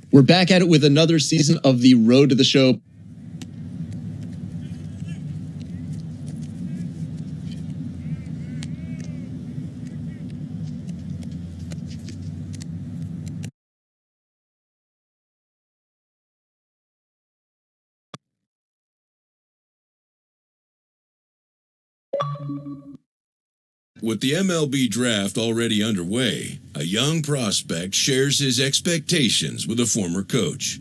We're back at it with another season of the Road to the Show. With the MLB draft already underway, a young prospect shares his expectations with a former coach.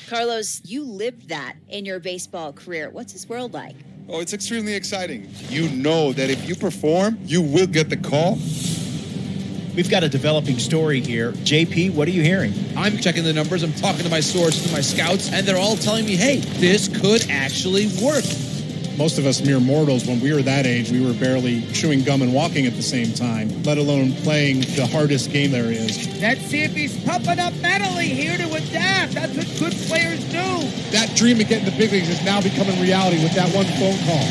Carlos, you lived that in your baseball career. What's this world like? Oh, it's extremely exciting. You know that if you perform, you will get the call. We've got a developing story here. JP, what are you hearing? I'm checking the numbers. I'm talking to my sources, my scouts, and they're all telling me, hey, this could actually work. Most of us mere mortals, when we were that age, we were barely chewing gum and walking at the same time, let alone playing the hardest game there is. Let's see if he's pumping up mentally here to adapt. That's what good players do. That dream of getting the big leagues is now becoming reality with that one phone call.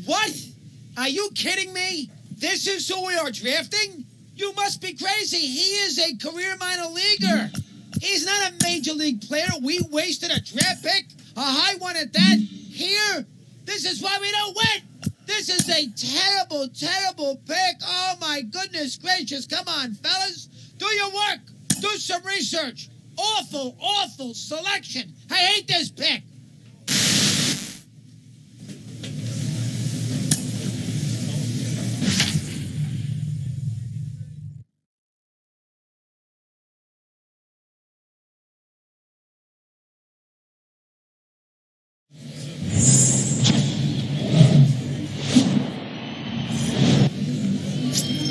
What? Are you kidding me? This is who we are drafting? You must be crazy. He is a career minor leaguer. He's not a major league player. We wasted a draft pick, a high one at that. Here, this is why we don't win. This is a terrible, terrible pick. Oh, my goodness gracious. Come on, fellas. Do your work. Do some research. Awful, awful selection. I hate this pick.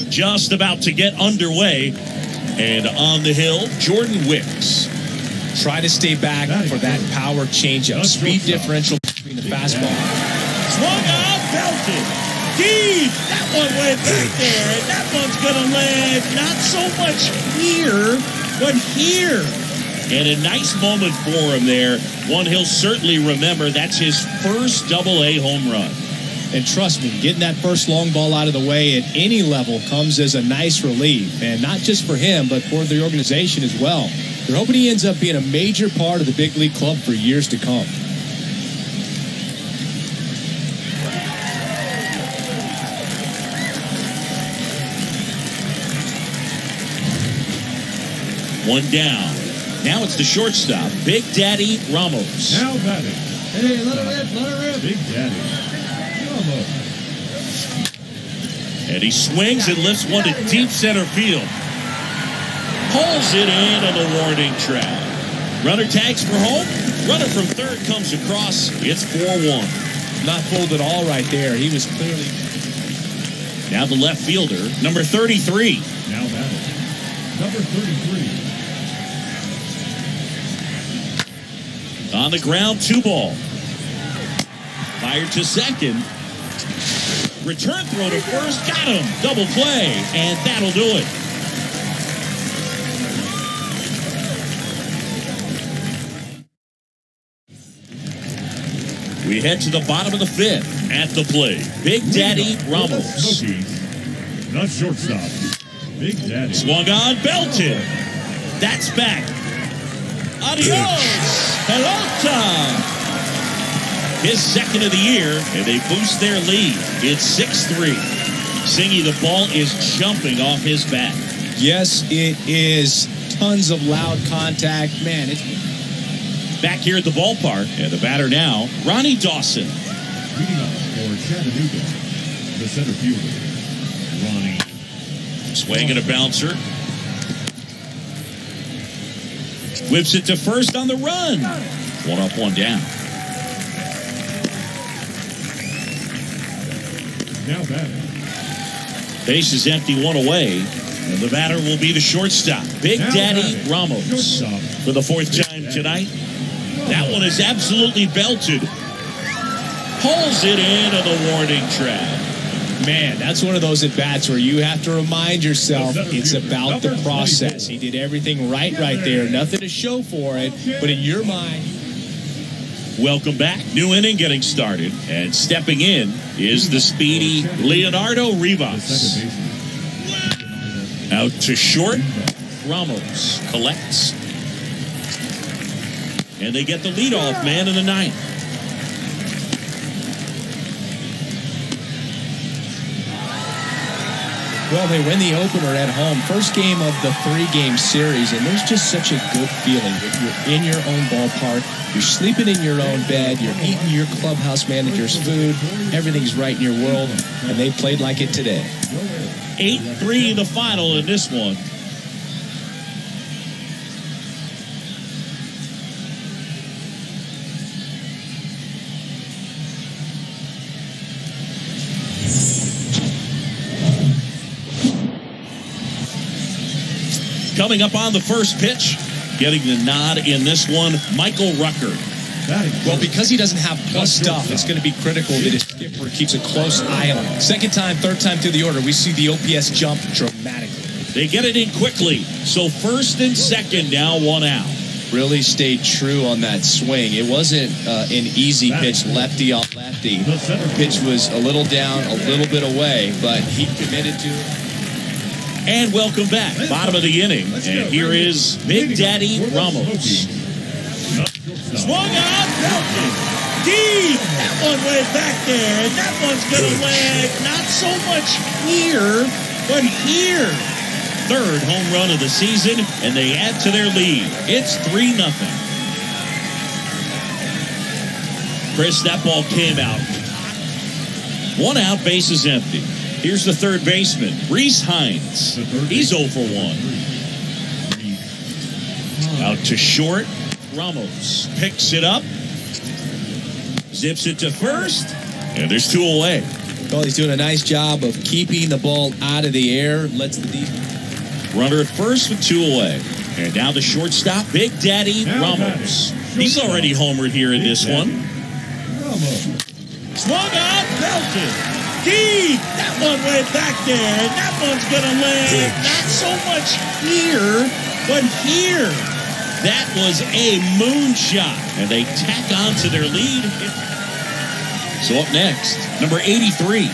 Just about to get underway, and on the hill, Jordan Wicks. Try to stay back for that power changeup. Speed differential between the fastball. Swung out, belted. Deep. That one went back there, and that one's going to land not so much here, but here. And a nice moment for him there. One he'll certainly remember. That's his first Double-A home run. And trust me, getting that first long ball out of the way at any level comes as a nice relief. And not just for him, but for the organization as well. They're hoping he ends up being a major part of the big league club for years to come. One down. Now it's the shortstop, Big Daddy Ramos. Now batting. Hey, let her rip. Big Daddy. And he swings and lifts one to deep center field. Pulls it in on the warning track. Runner tags for home. Runner from third comes across. It's 4-1. Not fooled at all right there. He was clearly... Now the left fielder, number 33. Now batting. Number 33. On the ground, 2 ball. Fired to second. Return throw to first. Got him. Double play. And that'll do it. We head to the bottom of the fifth. At the plate, Big Daddy Ramos. Not shortstop. Big Daddy. Swung on, belted. That's back. Adios. Pelota. His second of the year, and they boost their lead. It's 6-3. Singy, the ball is jumping off his bat. Yes, it is. Tons of loud contact. Man, it's back here at the ballpark. And the batter now, Ronnie Dawson. Leading off for Chattanooga, the center fielder, Ronnie. Swing and a bouncer. Whips it to first on the run. One up, one down. Now batting. Base is empty, one away. And the batter will be the shortstop, Big Daddy Ramos. Shortstop. For the fourth time tonight. That one is absolutely belted. Pulls it into the warning track. Man, that's one of those at-bats where you have to remind yourself it's about the process. He did everything right there. Nothing to show for it, but in your mind... Welcome back. New inning getting started. And stepping in is the speedy Leonardo Rivas. Out to short. Ramos collects. And they get the leadoff man in the ninth. Well, they win the opener at home. First game of the 3-game series, and there's just such a good feeling. You're in your own ballpark. You're sleeping in your own bed. You're eating your clubhouse manager's food. Everything's right in your world, and they played like it today. 8-3 the final in this one. Coming up on the first pitch, getting the nod in this one, Michael Rucker. Well, because he doesn't have plus stuff, it's going to be critical that his skipper keeps a close eye on him. Second time, third time through the order, we see the OPS jump dramatically. They get it in quickly. So first and second, now one out. Really stayed true on that swing. It wasn't an easy pitch, lefty on lefty. The pitch was a little down, a little bit away, but he committed to it. And welcome back. Bottom of the inning. And here is Big Daddy Ramos. Swung out, belted. Deep. That one went back there. And that one's going to land not so much here, but here. Third home run of the season, and they add to their lead. It's 3-0. Chris, that ball came out. One out, base is empty. Here's the third baseman, Reese Hines. He's 0 for 1. Out to short. Ramos picks it up. Zips it to first. And there's 2 away. Well, he's doing a nice job of keeping the ball out of the air. Lets the defense. Runner at first with 2 away. And now the shortstop, Big Daddy Ramos. He's already homered here in this one. Swung out, belted. Deep. That one went back there. And that one's going to land not so much here, but here. That was a moonshot. And they tack on to their lead. So up next, number 83,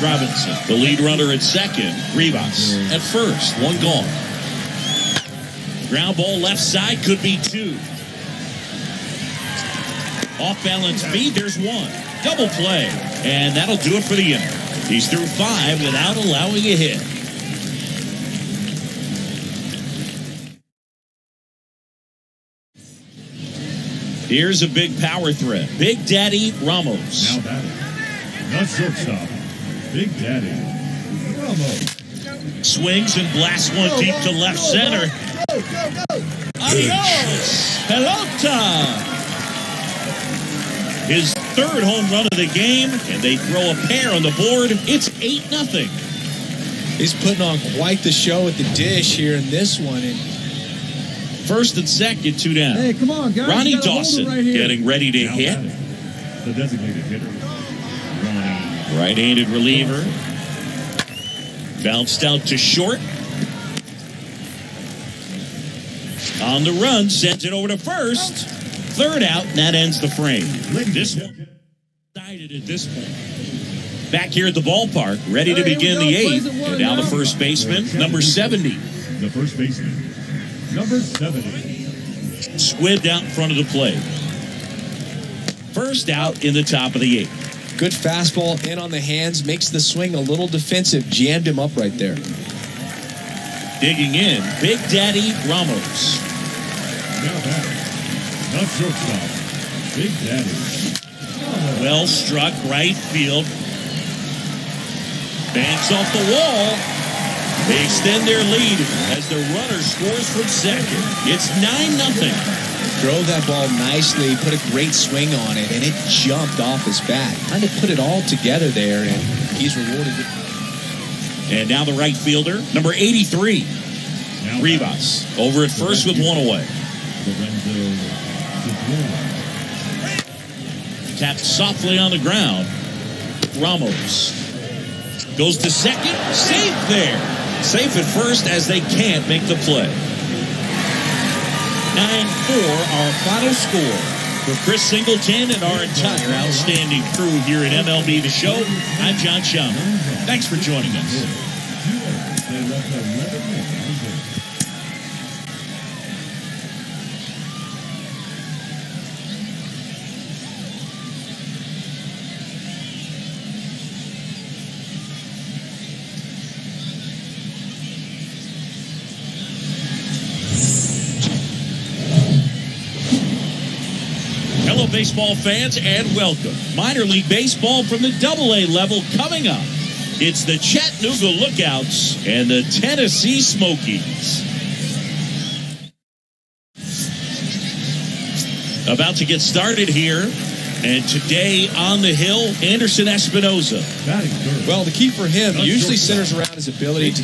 Robinson. The lead runner at second, Rivas. At first, 1 gone. Ground ball left side, could be 2. Off balance beat, there's 1. Double play. And that'll do it for the inning. He's through 5 without allowing a hit. Here's a big power threat. Big Daddy Ramos. Now batting. Not shortstop. Big Daddy Ramos. Swings and blasts one deep to left center. Adios! Pelota! His third home run of the game, and they throw a pair on the board. It's 8-0. He's putting on quite the show at the dish here in this one. And first and second, 2 down. Hey, come on, guys. Ronnie Dawson getting ready to hit. The designated hitter, Ronnie. Right-handed reliever. Bounced out to short. On the run, sends it over to first. Third out, and that ends the frame. This one decided at this point. Back here at the ballpark, ready to begin the eighth. And now the first baseman, number 70. The first baseman, number 70. Squibbed out in front of the plate. First out in the top of the eighth. Good fastball in on the hands, makes the swing a little defensive. Jammed him up right there. Digging in, Big Daddy Ramos. Now batting, not shortstop, Big Daddy. Well struck, right field. Banks off the wall. They extend their lead as the runner scores from second. It's 9-0. Drove that ball nicely, put a great swing on it, and it jumped off his bat. Kind of put it all together there, and he's rewarded it. And now the right fielder, number 83, Rivas, over at first with one away. Tapped softly on the ground. Ramos goes to second, safe there. Safe at first as they can't make the play. 9-4, our final score. For Chris Singleton and our entire outstanding crew here at MLB The Show, I'm John Schaumburg. Thanks for joining us. Hello, baseball fans, and welcome. Minor League Baseball from the AA level coming up. It's the Chattanooga Lookouts and the Tennessee Smokies. About to get started here. And today on the hill, Anderson Espinoza. Well, the key for him usually centers around his ability to...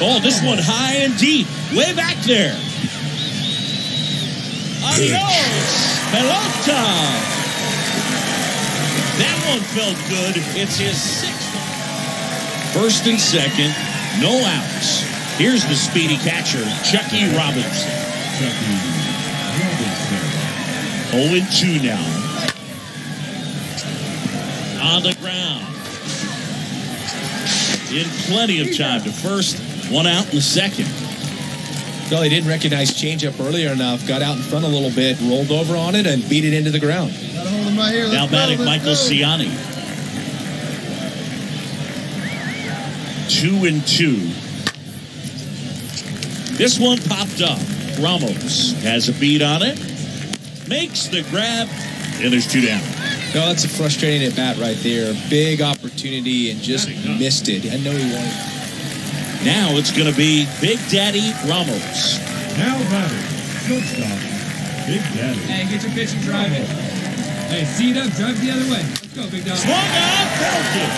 Oh, this one high and deep. Way back there. Adios, pelota. That one felt good. It's his sixth. First and second, no outs. Here's the speedy catcher, Chucky Robinson. 0-2 now. On the ground. In plenty of time to first. One out in the second. Well, he didn't recognize changeup earlier enough, got out in front a little bit, rolled over on it, and beat it into the ground. Now batting Michael Ciani. 2-2. This one popped up. Ramos has a beat on it. Makes the grab. And there's 2 down. No, that's a frustrating at bat right there. Big opportunity and just missed it. I know he wanted. Now it's going to be Big Daddy Ramos. Now batting, shortstop, Big Daddy. Hey, get your pitch and drive it. Hey, see it up, drive it the other way. Let's go, big dog. Swung out, belted.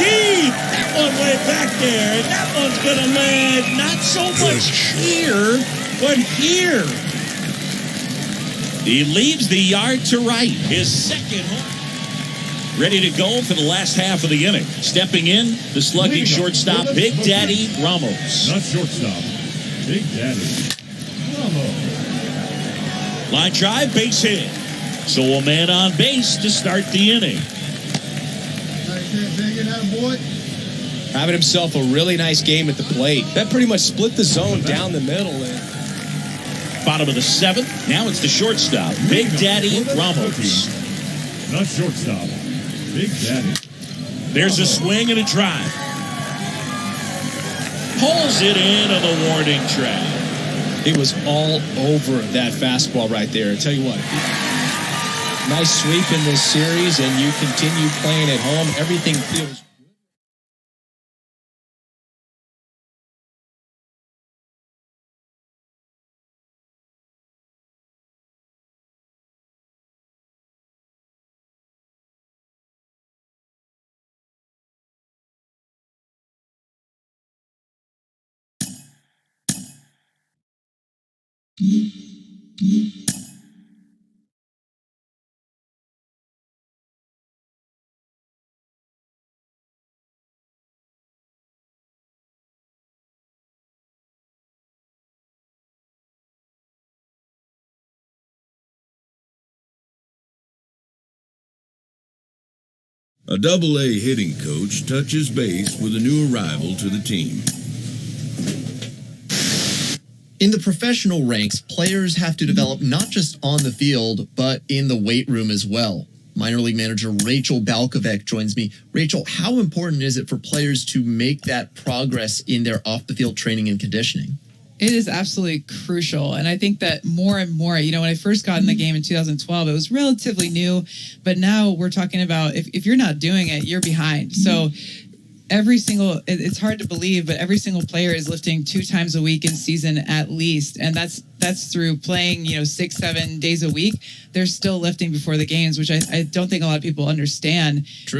Deep. That one way back there. And that one's going to land not so much here, but here. He leaves the yard to right. His second home. Ready to go for the last half of the inning. Stepping in, the slugging shortstop, Big Daddy Ramos. Not shortstop, Big Daddy Ramos. Line drive, base hit. So a man on base to start the inning. Having himself a really nice game at the plate. That pretty much split the zone down the middle. Bottom of the seventh. Now it's the shortstop, Big Daddy Ramos. Not shortstop, Big Daddy. There's a swing and a drive. Pulls it in on the warning track. It was all over that fastball right there. I tell you what, nice sweep in this series, and you continue playing at home. Everything feels A Double-A hitting coach touches base with a new arrival to the team. In the professional ranks, players have to develop not just on the field, but in the weight room as well. Minor league manager Rachel Balkovec joins me. Rachel, how important is it for players to make that progress in their off-the-field training and conditioning? It is absolutely crucial. And I think that more and more, when I first got in the game in 2012, it was relatively new. But now we're talking about if you're not doing it, you're behind. So it's hard to believe, but every single player is lifting 2 times a week in season at least. And that's through playing, 6-7 days a week. They're still lifting before the games, which I don't think a lot of people understand. True.